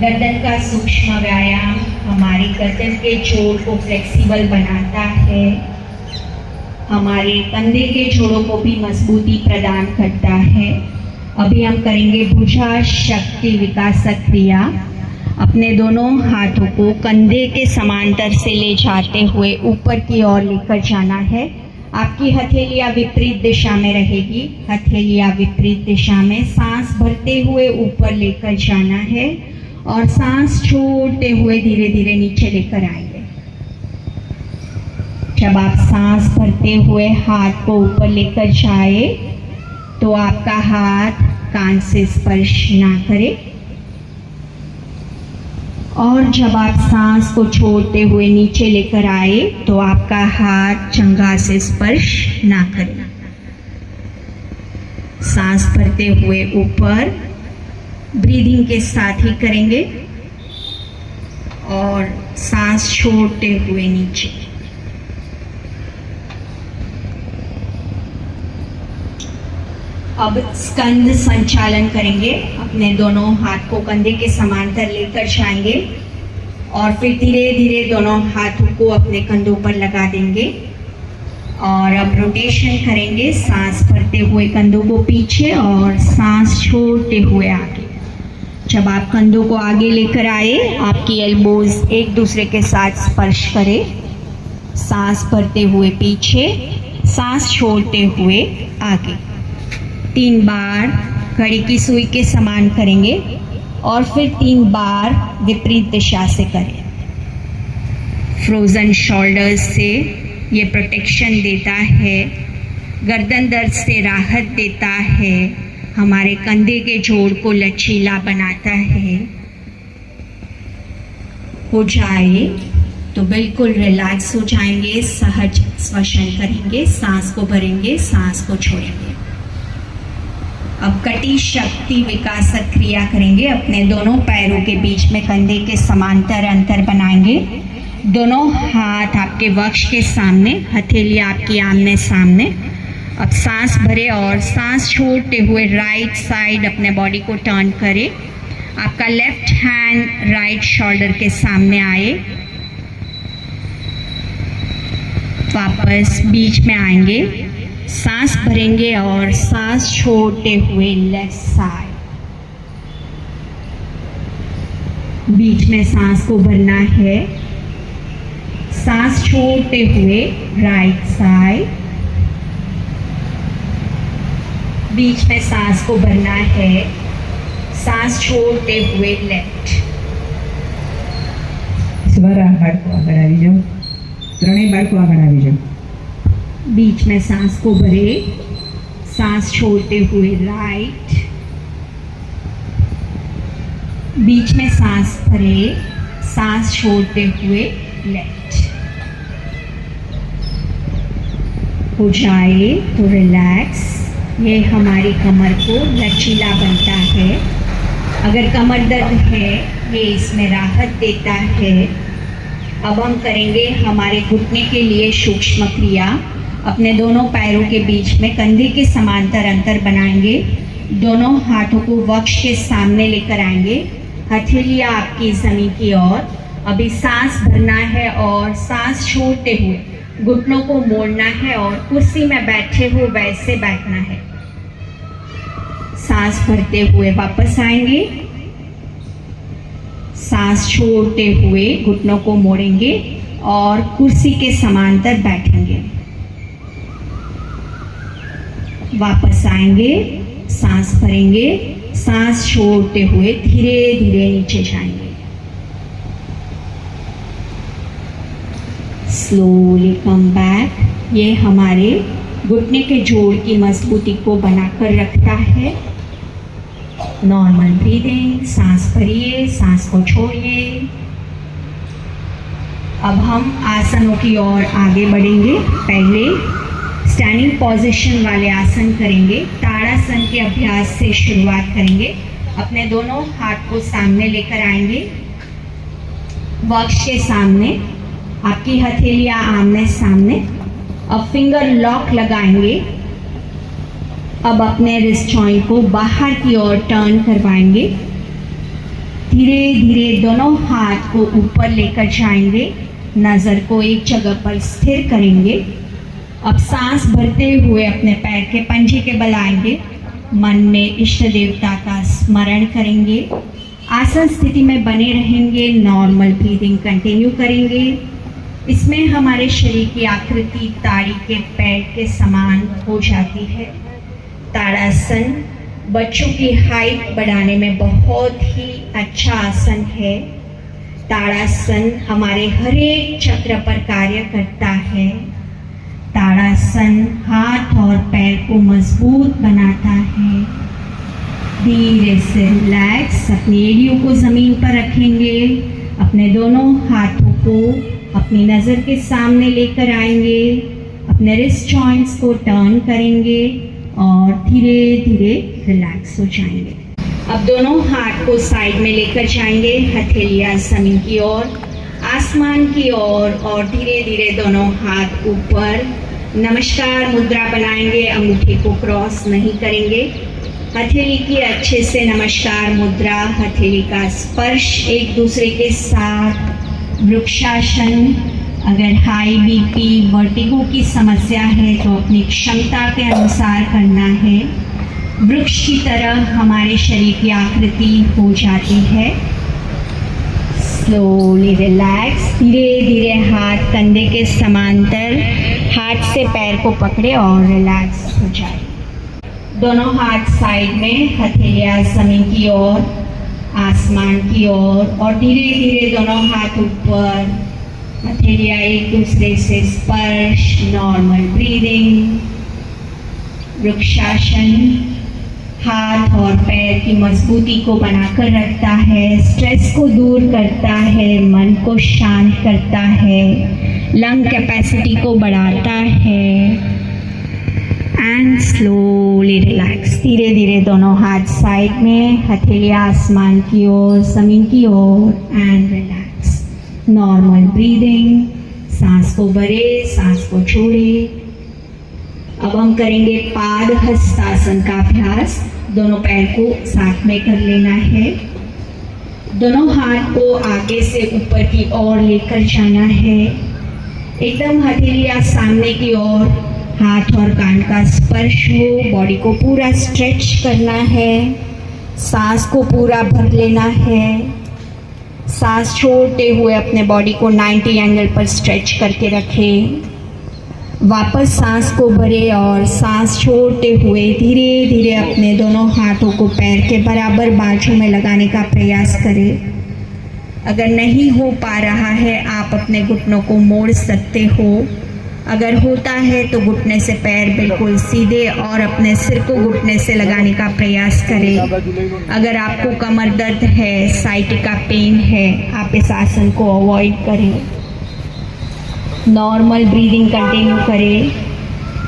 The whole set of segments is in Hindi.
गर्दन का सूक्ष्म व्यायाम हमारी गर्दन के जोड़ को फ्लेक्सिबल बनाता है, हमारे कंधे के जोड़ों को भी मजबूती प्रदान करता है। अभी हम करेंगे भुजा शक्ति विकासक क्रिया। अपने दोनों हाथों को कंधे के समांतर से ले जाते हुए ऊपर की ओर लेकर जाना है। आपकी हथेलियां विपरीत दिशा में रहेगी, हथेलियां विपरीत दिशा में। सांस भरते हुए ऊपर लेकर जाना है और सांस छोड़ते हुए धीरे धीरे नीचे लेकर आएंगे। जब आप सांस भरते हुए हाथ को ऊपर लेकर जाए तो आपका हाथ कान से स्पर्श ना करे, और जब आप सांस को छोड़ते हुए नीचे लेकर आए तो आपका हाथ जंघा से स्पर्श ना करे। सांस भरते हुए ऊपर ब्रीदिंग के साथ ही करेंगे और सांस छोड़ते हुए नीचे। अब स्कंद संचालन करेंगे। अपने दोनों हाथ को कंधे के समांतर लेकर जाएंगे और फिर धीरे धीरे दोनों हाथों को अपने कंधों पर लगा देंगे और अब रोटेशन करेंगे। सांस भरते हुए कंधों को पीछे और सांस छोड़ते हुए आगे। जब आप कंधों को आगे लेकर आए, आपकी एल्बोज एक दूसरे के साथ स्पर्श करें। सांस भरते हुए पीछे, सांस छोड़ते हुए आगे। 3 बार घड़ी की सुई के समान करेंगे और फिर 3 बार विपरीत दिशा से करें। फ्रोजन शोल्डर्स से ये प्रोटेक्शन देता है, गर्दन दर्द से राहत देता है, हमारे कंधे के जोड़ को लचीला बनाता है। हो जाए तो बिल्कुल रिलैक्स हो जाएंगे, सहज श्वसन करेंगे, सांस को भरेंगे, सांस को छोड़ेंगे। अब कटी शक्ति विकासक क्रिया करेंगे। अपने दोनों पैरों के बीच में कंधे के समांतर अंतर बनाएंगे। दोनों हाथ आपके वक्ष के सामने, हथेली आपकी आमने सामने। अब सांस भरे और सांस छोड़ते हुए राइट साइड अपने बॉडी को टर्न करें। आपका लेफ्ट हैंड राइट शोल्डर के सामने आए, वापस बीच में आएंगे, सांस भरेंगे और सांस छोड़ते हुए लेफ्ट साइड। बीच में सांस को भरना है, सांस छोड़ते हुए राइट साइड। बीच में सांस को भरना है, सांस छोड़ते हुए लेफ्ट। स्वरा बाळको આગળ આવી જાઓ, ત્રણેય બાળકો આગળ આવી जाओ। बीच में सांस को भरे, सांस छोड़ते हुए राइट। बीच में सांस भरे, सांस छोड़ते हुए लेफ्ट। हो जाए तो रिलैक्स। ये हमारी कमर को लचीला बनता है। अगर कमर दर्द है, ये इसमें राहत देता है। अब हम करेंगे हमारे घुटने के लिए सूक्ष्म क्रिया। अपने दोनों पैरों के बीच में कंधे के समांतर अंतर बनाएंगे। दोनों हाथों को वक्ष के सामने लेकर आएंगे, हथेलियां आपकी जमीन की ओर। अभी सांस भरना है और सांस छोड़ते हुए घुटनों को मोड़ना है और कुर्सी में बैठे हो वैसे बैठना है। सांस भरते हुए वापस आएंगे, सांस छोड़ते हुए घुटनों को मोड़ेंगे और कुर्सी के समांतर बैठेंगे। वापस आएंगे, सांस भरेंगे, सांस छोड़ते हुए धीरे धीरे नीचे जाएंगे। Slowly come back. ये हमारे घुटने के जोड़ की मजबूती को बनाकर रखता है। नॉर्मल ब्रीदिंग, सांस भरिए, सांस को छोड़िए। अब हम आसनों की ओर आगे बढ़ेंगे। पहले स्टैंडिंग पोजीशन वाले आसन करेंगे। ताड़ासन के अभ्यास से शुरुआत करेंगे। अपने दोनों हाथ को सामने लेकर आएंगे, वक्ष के सामने, आपकी हथेलियां आमने सामने। अब फिंगर लॉक लगाएंगे। अब अपने रिस्ट जॉइंट को बाहर की ओर टर्न करवाएंगे। धीरे धीरे दोनों हाथ को ऊपर लेकर जाएंगे, नजर को एक जगह पर स्थिर करेंगे। अब सांस भरते हुए अपने पैर के पंजे के बल आएंगे, मन में इष्ट देवता का स्मरण करेंगे, आसन स्थिति में बने रहेंगे, नॉर्मल ब्रीदिंग कंटिन्यू करेंगे। इसमें हमारे शरीर की आकृति ताड़ी के पैर के समान हो जाती है। ताड़ासन बच्चों की हाइट बढ़ाने में बहुत ही अच्छा आसन है। ताड़ासन हमारे हर एक चक्र पर कार्य करता है। ताड़ासन हाथ और पैर को मजबूत बनाता है। धीरे से रिलैक्स, अपनी एड़ियों को जमीन पर रखेंगे, अपने दोनों हाथों को अपनी नज़र के सामने लेकर आएंगे, अपने रिस्ट जॉइंट्स को टर्न करेंगे और धीरे धीरे रिलैक्स हो जाएंगे। अब दोनों हाथ को साइड में लेकर जाएंगे, हथेलियां जमीन की ओर, आसमान की ओर और धीरे धीरे दोनों हाथ ऊपर नमस्कार मुद्रा बनाएंगे। अंगूठी को क्रॉस नहीं करेंगे। हथेली की अच्छे से नमस्कार मुद्रा, हथेली का स्पर्श एक दूसरे के साथ। वृक्षासन, अगर हाई बीपी वर्टिगो की समस्या है तो अपनी क्षमता के अनुसार करना है। वृक्ष की तरह हमारे शरीर की आकृति हो जाती है। स्लोली रिलैक्स, धीरे धीरे हाथ कंधे के समांतर, हाथ से पैर को पकड़े और रिलैक्स हो जाए। दोनों हाथ साइड में, हथेलियां जमीन की ओर, आसमान की ओर और धीरे धीरे दोनों हाथ ऊपर, हथेलियां एक दूसरे से स्पर्श। Normal breathing. वृक्षासन हाथ और पैर की मजबूती को बनाकर रखता है, स्ट्रेस को दूर करता है, मन को शांत करता है, लंग कैपेसिटी को बढ़ाता है। एंड स्लोली रिलैक्स, धीरे धीरे दोनों हाथ साइड में, हथेलियां आसमान की ओर, जमीन की ओर एंड रिलैक्स। Normal breathing. सांस को भरे, सांस को छोड़े। अब हम करेंगे पाद हस्तासन का अभ्यास। दोनों पैर को साथ में कर लेना है। दोनों हाथ को आगे से ऊपर की ओर लेकर जाना है। एकदम हथेलियां सामने की ओर, हाथ और कान का स्पर्श हो। बॉडी को पूरा स्ट्रेच करना है। सांस को पूरा भर लेना है। सांस छोड़ते हुए अपने बॉडी को 90 एंगल पर स्ट्रेच करके रखें। वापस सांस को भरे और सांस छोड़ते हुए धीरे धीरे अपने दोनों हाथों को पैर के बराबर बाजू में लगाने का प्रयास करें। अगर नहीं हो पा रहा है, आप अपने घुटनों को मोड़ सकते हो। अगर होता है तो घुटने से पैर बिल्कुल सीधे और अपने सिर को घुटने से लगाने का प्रयास करें। अगर आपको कमर दर्द है, साइटिका पेन है, आप इस आसन को अवॉइड करें। नॉर्मल ब्रीदिंग कंटिन्यू करें।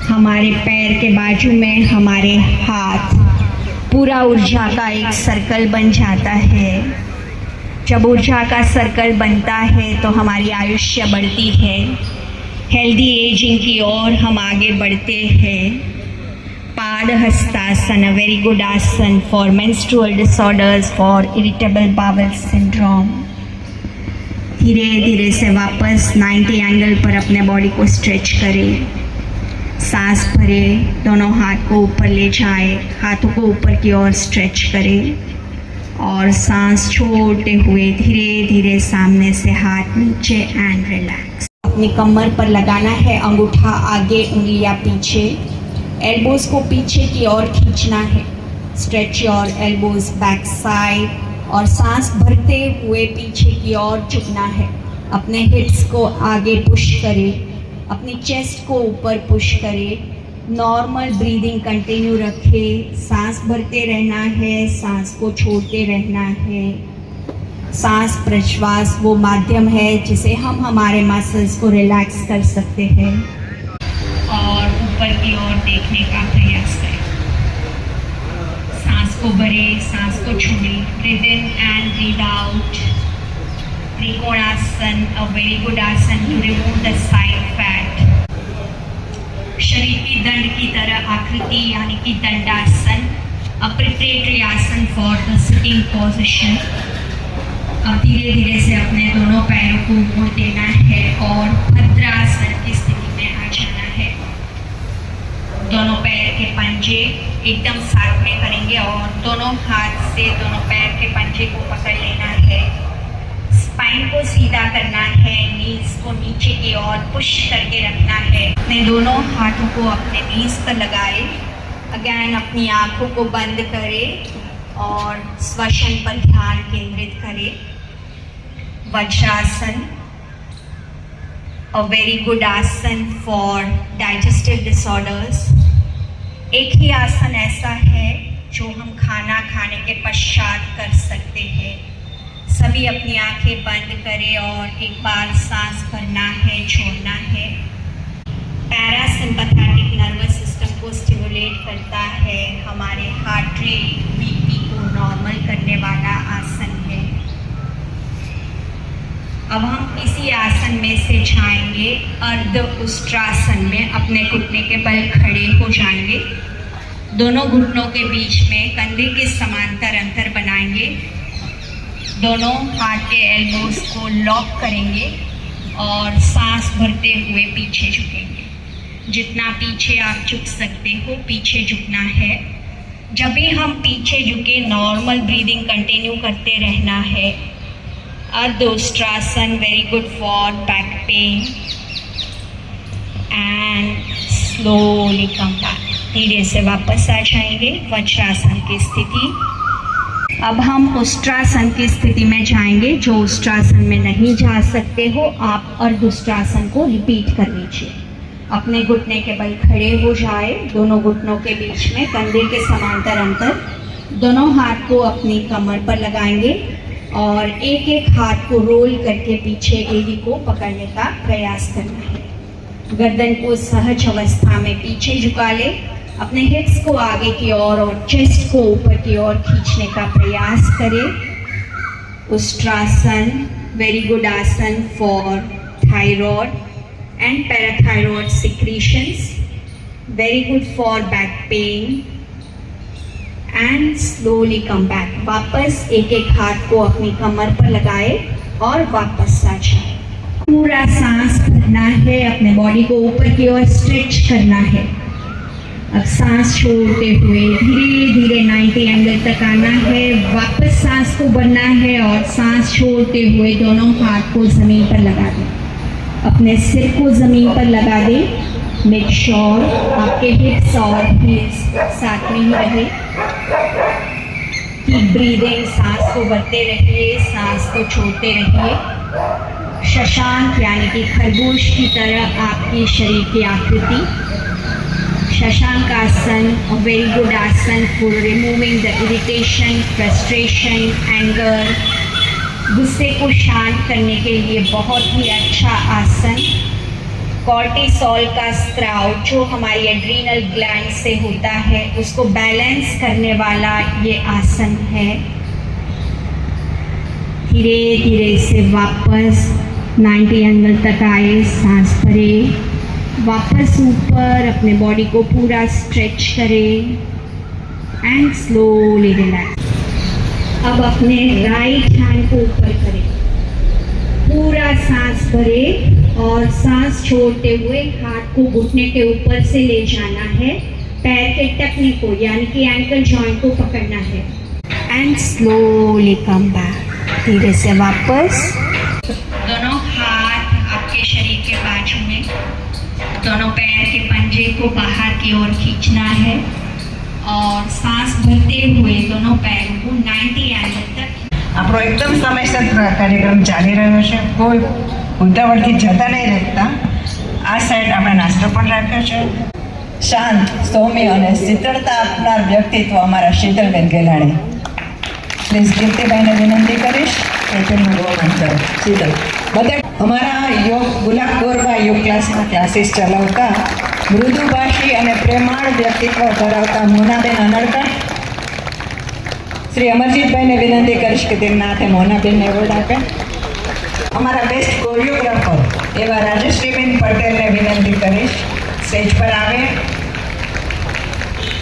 हमारे पैर के बाजू में हमारे हाथ, पूरा ऊर्जा का एक सर्कल बन जाता है। जब ऊर्जा का सर्कल बनता है तो हमारी आयुष्य बढ़ती है। हेल्दी एजिंग की ओर हम आगे बढ़ते हैं। पाद हस्तासन, अ वेरी गुड आसन for menstrual disorders, for irritable bowel syndrome. धीरे धीरे से वापस 90 एंगल पर अपने बॉडी को स्ट्रेच करें। सांस भरे, दोनों हाथ को ऊपर ले जाए, हाथों को ऊपर की ओर स्ट्रेच करें और सांस छोड़ते हुए धीरे धीरे सामने से हाथ नीचे एंड रिलैक्स। अपनी कमर पर लगाना है, अंगूठा आगे, उंगलियां पीछे, एल्बोज को पीछे की ओर खींचना है। Stretch your elbows back side और सांस भरते हुए पीछे की ओर झुकना है। अपने हिप्स को आगे पुश करें, अपनी चेस्ट को ऊपर पुश करें। नॉर्मल ब्रीदिंग कंटिन्यू रखें। सांस भरते रहना है, सांस को छोड़ते रहना है। सांस प्रश्वास वो माध्यम है जिसे हम हमारे मसल्स को रिलैक्स कर सकते हैं और ऊपर की ओर देखने का प्रयास करें। सांस को भरे, सांस को छोड़े। Breathe in and breathe out. Trikonasana, a very good asana to remove the side fat. शरीर की दंड की तरह आकृति यानी कि dandasana, a preparatory asana for the sitting position. अब धीरे धीरे से अपने दोनों पैरों को मोड़ देना है और भद्रासन की स्थिति में आ जाना है। दोनों पैर के पंजे एकदम साथ में करेंगे और दोनों हाथ से दोनों पैर के पंजे को पकड़ लेना है। स्पाइन को सीधा करना है, नीज को नीचे की ओर पुश करके रखना है। अपने दोनों हाथों को अपने नीज पर लगाए। अगेन अपनी आंखों को बंद करें और श्वसन पर ध्यान केंद्रित करें। वज्रासन, a very good आसन for digestive disorders। एक ही आसन ऐसा है जो हम खाना खाने के पश्चात कर सकते हैं। सभी अपनी आंखें बंद करें और एक बार सांस भरना है, छोड़ना है। पैरासिम्पैथेटिक नर्वस सिस्टम को स्टिमुलेट करता है, हमारे हार्ट रेट, बीपी को नॉर्मल करने वाला आसन है। अब हम इसी आसन में से जाएंगे अर्ध उष्ट्रासन में। अपने घुटने के बल खड़े हो जाएंगे। दोनों घुटनों के बीच में कंधे के समांतर अंतर बनाएंगे। दोनों हाथ के एल्बोज को लॉक करेंगे और सांस भरते हुए पीछे झुकेंगे। जितना पीछे आप झुक सकते हो पीछे झुकना है। जब भी हम पीछे झुके नॉर्मल ब्रीदिंग कंटिन्यू करते रहना है। Ardha ushtrasana very good for back pain and slowly come back. धीरे से वापस आ जाएंगे वज्रासन की स्थिति। अब हम उष्ट्रासन की स्थिति में जाएंगे। जो उष्ट्रासन में नहीं जा सकते हो आप अर्ध उष्ट्रासन को रिपीट कर लीजिए। अपने घुटने के बल खड़े हो जाए। दोनों घुटनों के बीच में कंधे के समांतर अंतर। दोनों हाथ को अपनी कमर पर लगाएंगे और एक एक हाथ को रोल करके पीछे एड़ी को पकड़ने का प्रयास करना है। गर्दन को सहज अवस्था में पीछे झुका ले। अपने हिप्स को आगे की ओर और चेस्ट को ऊपर की ओर खींचने का प्रयास करें। उष्ट्रासन वेरी गुड आसन for thyroid and parathyroid secretions, very good for back pain and slowly come back. वापस एक एक हाथ को अपनी कमर पर लगाए और वापस आ जाए। पूरा सांस भरना है, अपने बॉडी को ऊपर की ओर स्ट्रेच करना है। अब सांस छोड़ते हुए धीरे धीरे 90 एंगल तक आना है। वापस सांस को भरना है और सांस छोड़ते हुए दोनों हाथ को जमीन पर लगा दें। अपने सिर को जमीन पर लगा दें। मेक श्योर आपके हिप्स और हील्स साथ में ही रहे। कीप ब्रीदिंग, सांस को भरते रहिए, सांस को छोड़ते रहिए। शशांक यानी कि खरगोश की तरह आपके शरीर की आकृति। शशांक आसन a very good आसन for removing the irritation, frustration, anger। गुस्से को शांत करने के लिए बहुत ही अच्छा आसन। कॉर्टिसोल का स्त्राव जो हमारी एड्रीनल ग्लैंड से होता है उसको बैलेंस करने वाला ये आसन है। धीरे धीरे से वापस 90 एंगल तक आए। सांस भरे। वापस ऊपर अपने बॉडी को पूरा स्ट्रेच करें एंड स्लोली रिलैक्स। अब अपने राइट हैंड को ऊपर करें। पूरा सांस भरे और सांस छोड़ते हुए हाथ को घुटने के ऊपर से ले जाना है। पैर के टखने को यानी कि एंकल जॉइंट को पकड़ना है एंड स्लोली कम बैक। धीरे से वापस। दोनों हाथ आपके शरीर के बाजू में। दोनों पैर के पंजे को बाहर की ओर खींचना है और सांस भरते हुए दोनों पैरों को 90 एंगल तक। આપણો એકદમ સમયસર કાર્યક્રમ ચાલી રહ્યો છે, કોઈ ઉતાવળથી જતા નહીં રહેતા। આ સાઈડ આપણે નાસ્તો પણ રાખ્યો છે। શાંત, સૌમ્ય અને શીતળતા આપનાર વ્યક્તિત્વ અમારા શીતલબેન ગેલાણી। પ્લીઝ કીર્તિભાઈને વિનંતી કરીશ કે તેમનું ગૌરવ કરે। શીતલ બધા અમારા યોગ ગુલાબ ગોરબા યોગ ક્લાસના ક્લાસીસ ચલાવતા મૃદુભાષી અને પ્રેમાળ વ્યક્તિત્વ ધરાવતા મોનાબેન અનડકર શ્રી અમરજીતભાઈને વિનંતી કરીશ કે તેમના હાથે મોનાબેનને એવોર્ડ આપે। અમારા બેસ્ટ કોરિયોગ્રાફર એવા રાજેશ્રીબેન પટેલને વિનંતી કરીશ સ્ટેજ પર આવે।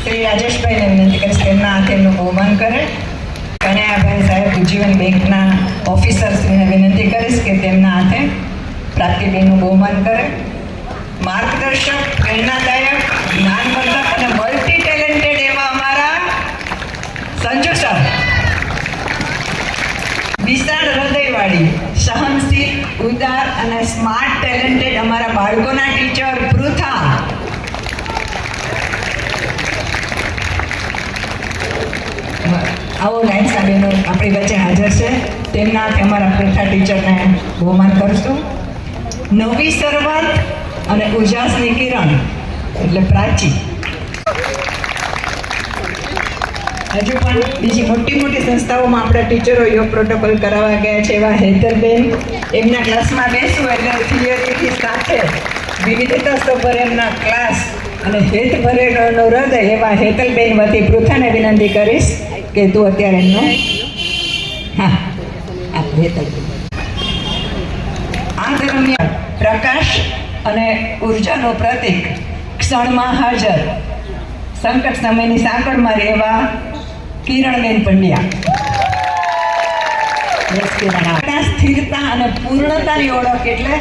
શ્રી રાજેશભાઈને વિનંતી કરીશ તેમના હાથે એમનું બહુમાન કરે। કનૈયાભાઈ સાહેબ ઉજ્જીવન બેંકના ઓફિસર્સને વિનંતી કરીશ કે તેમના હાથે પ્રાપ્તિબેનનું બહુમાન કરે. માર્ગદર્શક, પ્રેરણાદાયક, જ્ઞાનવર્ધક અને મલ્ટી ટેલેન્ટેડ એવા અમારા સંજુ સર, વિશાળ હૃદયવાળી, સહનશીલ, ઉદાર અને સ્માર્ટ ટેલેન્ટેડ અમારા બાળકોના ટીચર પૃથા, આવો લાઈન સાહેબનો આપણી વચ્ચે હાજર છે, તેમના હાથે અમારા પૃથા ટીચરને બહુમાન કરશું. નવી શરૂઆત અને ઉજાસની કિરણ એટલે પ્રાચી. હજુ પણ બીજી મોટી મોટી સંસ્થાઓમાં આપણા ટીચરો યોગ પ્રોટોકોલ કરાવવા ગયા છે એવા હેતલબેન, એમના ક્લાસમાં બેસવું એટલે થિયરીથી સાથે વિવિધતા સભર એમના ક્લાસ અને હેત ભરેલું હૃદય એવા હેતલબેન વતી પૃથાને વિનંતી કરીશ કે તું અત્યારે એમનો હા આપ હેતલબેન. આ દરમિયાન પ્રકાશ અને ઉર્જાનું પ્રતીક, ક્ષણમાં હાજર, સંકટ સમયની સાંકળમાં રહેવા કિરણબેન પંડ્યા. સ્થિરતા અને પૂર્ણતાની ઓળખ એટલે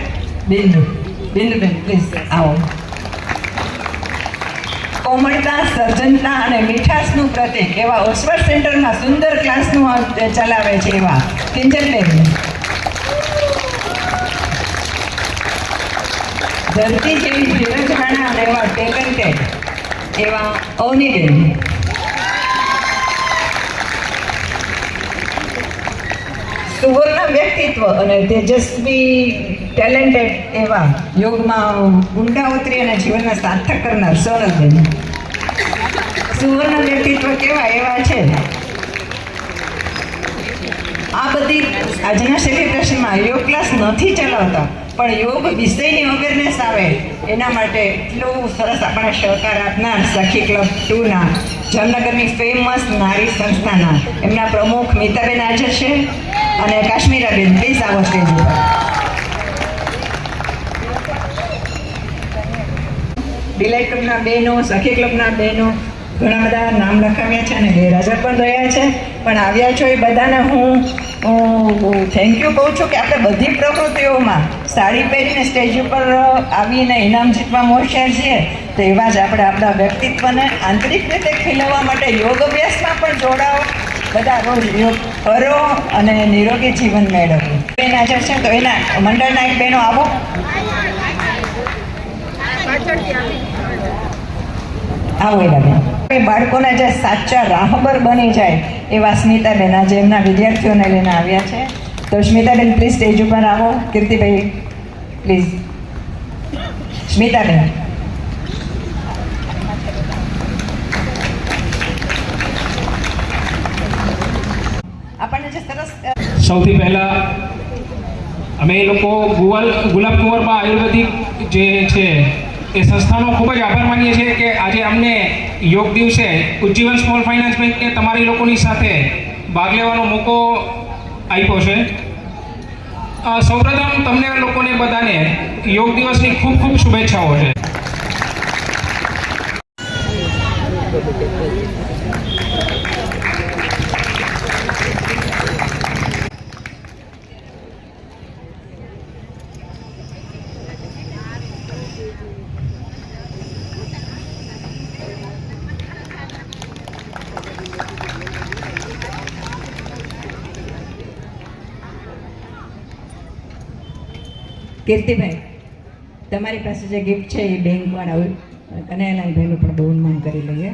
બિંદુ. બિંદુબેન પ્લીઝ આવો. કોમળતા, સર્જનતા અને મીઠાશનું પ્રતીક એવા ઓક્સફર્ડ સેન્ટરમાં સુંદર ક્લાસનું ચલાવે છે એવા કિંજલબેન. ધરતી જેવી ધીરજવાળા અને એવા ટેલેન્ટેડ એવા અવનીબેન. સુવર્ણ વ્યક્તિત્વ અને તેજસ્વી ટેલેન્ટેડ એવા યોગમાં ઊંડા ઉતરી અને જીવનને સાર્થક કરનાર સોનલબેન. સુવર્ણ વ્યક્તિત્વ કેવા એવા છે. આ બધી આજના સેલિબ્રેશનમાં યોગ ક્લાસ નથી ચલાવતા, પણ યોગ વિષયની અવેરનેસ આવે એના માટે એટલું સરસ આપણને સહકાર આપનાર સખી ક્લબ 2ના જામનગરની ફેમસ નારી સંસ્થાના એમના પ્રમુખ મીતાબેન હાજર છે અને કાશ્મીરાબેન પ્લીઝ આવો સ્ટેજ ઉપર. ડિલાઇટ ક્લબના બહેનો, સખી ક્લબના બહેનો, ઘણા બધા નામ લખાવ્યા છે અને ગેરહાજર પણ રહ્યા છે, પણ આવ્યા છો એ બધાને હું થેન્ક યુ કહું છું કે આપણે બધી પ્રવૃત્તિઓમાં સાડી પહેરીને સ્ટેજ ઉપર આવીને ઇનામ જીતવામાં હોશિયાર છીએ, તો એવા જ આપણે આપણા વ્યક્તિત્વને આંતરિક રીતે ખીલવવા માટે યોગ અભ્યાસમાં પણ જોડાઓ. બધા રોજ યોગ કરો અને નિરોગી જીવન મેળવો. બેન હાજર છે તો એના મંડળના એક બહેનો આવો. આવો એના બેન. બાળકોના જે સાચા રાહબર બની જાય એવા સ્મિતાબેન આજે એમના વિદ્યાર્થીઓને લઈને આવ્યા છે, તો સ્મિતાબેન પ્લીઝ સ્ટેજ ઉપર આવો. કીર્તિભાઈ પ્લીઝ. સ્મિતાબેન. આપણને જે સરસ સૌથી પહેલા અમે એ લોકો ગુલાબ કુંવરબા આયુર્વેદિક જે છે એ સંસ્થાનો ખૂબ જ આભાર માનીએ છીએ કે આજે અમને યોગ દિવસે ઉજ્જીવન સ્મોલ ફાઇનાન્સ બેંકને તમારી લોકોની સાથે ભાગ લેવાનો મોકો આપ્યો છે. સૌપ્રથમ તમને લોકોને બધાને યોગ દિવસની ખૂબ ખૂબ શુભેચ્છાઓ છે. કીર્તિભાઈ, તમારી પાસે જે ગિફ્ટ છે એ બેંકવાળા કનૈયાલાલભાઈનું પણ બહુમાન કરી લઈએ.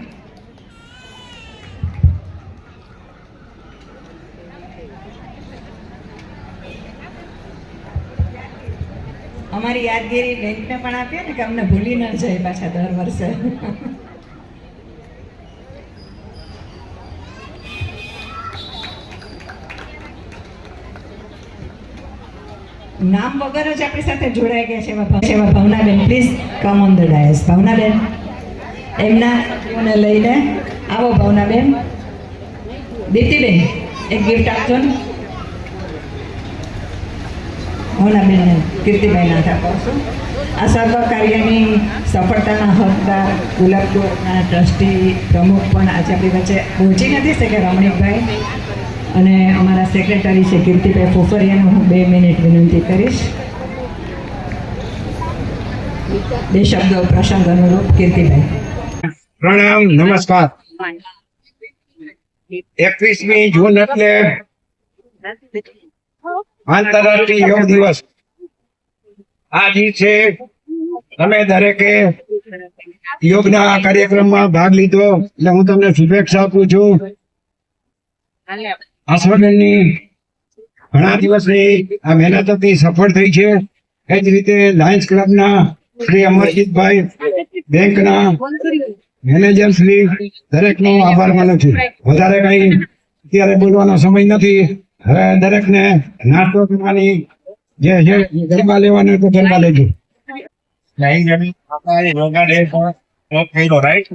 અમારી યાદગીરી બેંકને પણ આપીએ ને કે અમને ભૂલી ન જાય પાછા દર વર્ષે. નામ વગર જ આપણી સાથે જોડાઈ ગયા છે એવા Bhavnaben please come on the dais. Bhavnaben એમના લઈને આવો. ભાવનાબેન. દીપ્તિબેન એક ગિફ્ટ આપજો ને. ભાવનાબેન કીર્તિભાઈ નાથ આપશું. આ સર્વ કાર્યની સફળતાના હકદાર ગુલાબ કુંવરના ટ્રસ્ટી પ્રમુખ પણ આજે આપણી વચ્ચે પહોંચી નથી શકે રમણીકભાઈ, અને અમારા સેક્રેટરી છે કીર્તિભાઈ ફોફરિયાને હું 2 મિનિટ વિનંતી કરીશ. 2 શબ્દો પ્રસંગ અનુરૂપ કીર્તિભાઈ. પ્રણામ, નમસ્કાર. 21મી જૂન એટલે આંતરરાષ્ટ્રીય યોગ દિવસ. આ દિવસે તમે દરેકે યોગના કાર્યક્રમમાં ભાગ લીધો એટલે હું તમને શુભેચ્છા આપું છું. આશ્રમની ઘણા દિવસની આ મહેનત હતી, સફળ થઈ છે. એ જ રીતે લાયન્સ ક્લબના શ્રી અમરજીતભાઈ, બેંકના મેનેજર શ્રી, દરેકનો આભાર માનું છું. વધારે કઈ અત્યારે બોલવાનો સમય નથી. હવે દરેકને નાસ્તો કરવાની જે છે ગરબા લેવાનો તો ગરબા લેજો. યોગા ડે યોગ કર્યો, રાઈટ?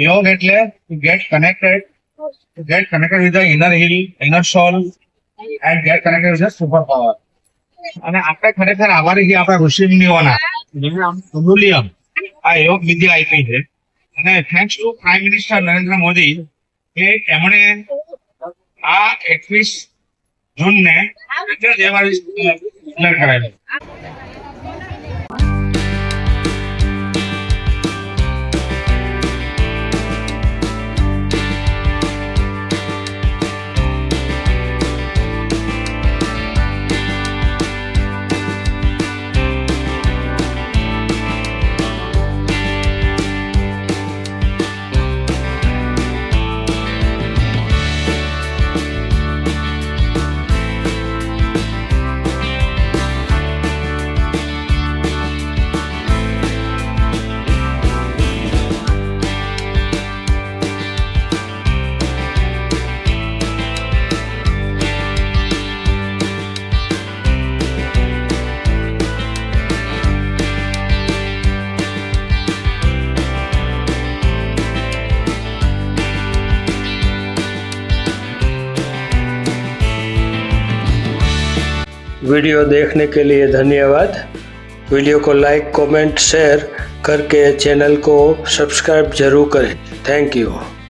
યોગ એટલે get connected with the inner hill, inner soul and get connected with super power. અને આપણે ખરેખર આભારી છીએ આપણા ઋષિમુનિઓના, અમૂલ્ય આ યોગ વિદ્યા આપી છે. અને thanks to prime minister Narendra Modi કે એમણે આ 21 જૂનને ડિક્લેર કરાયેલું. वीडियो देखने के लिए धन्यवाद. वीडियो को लाइक, कमेंट, शेयर करके चैनल को सब्सक्राइब जरूर करें. Thank you.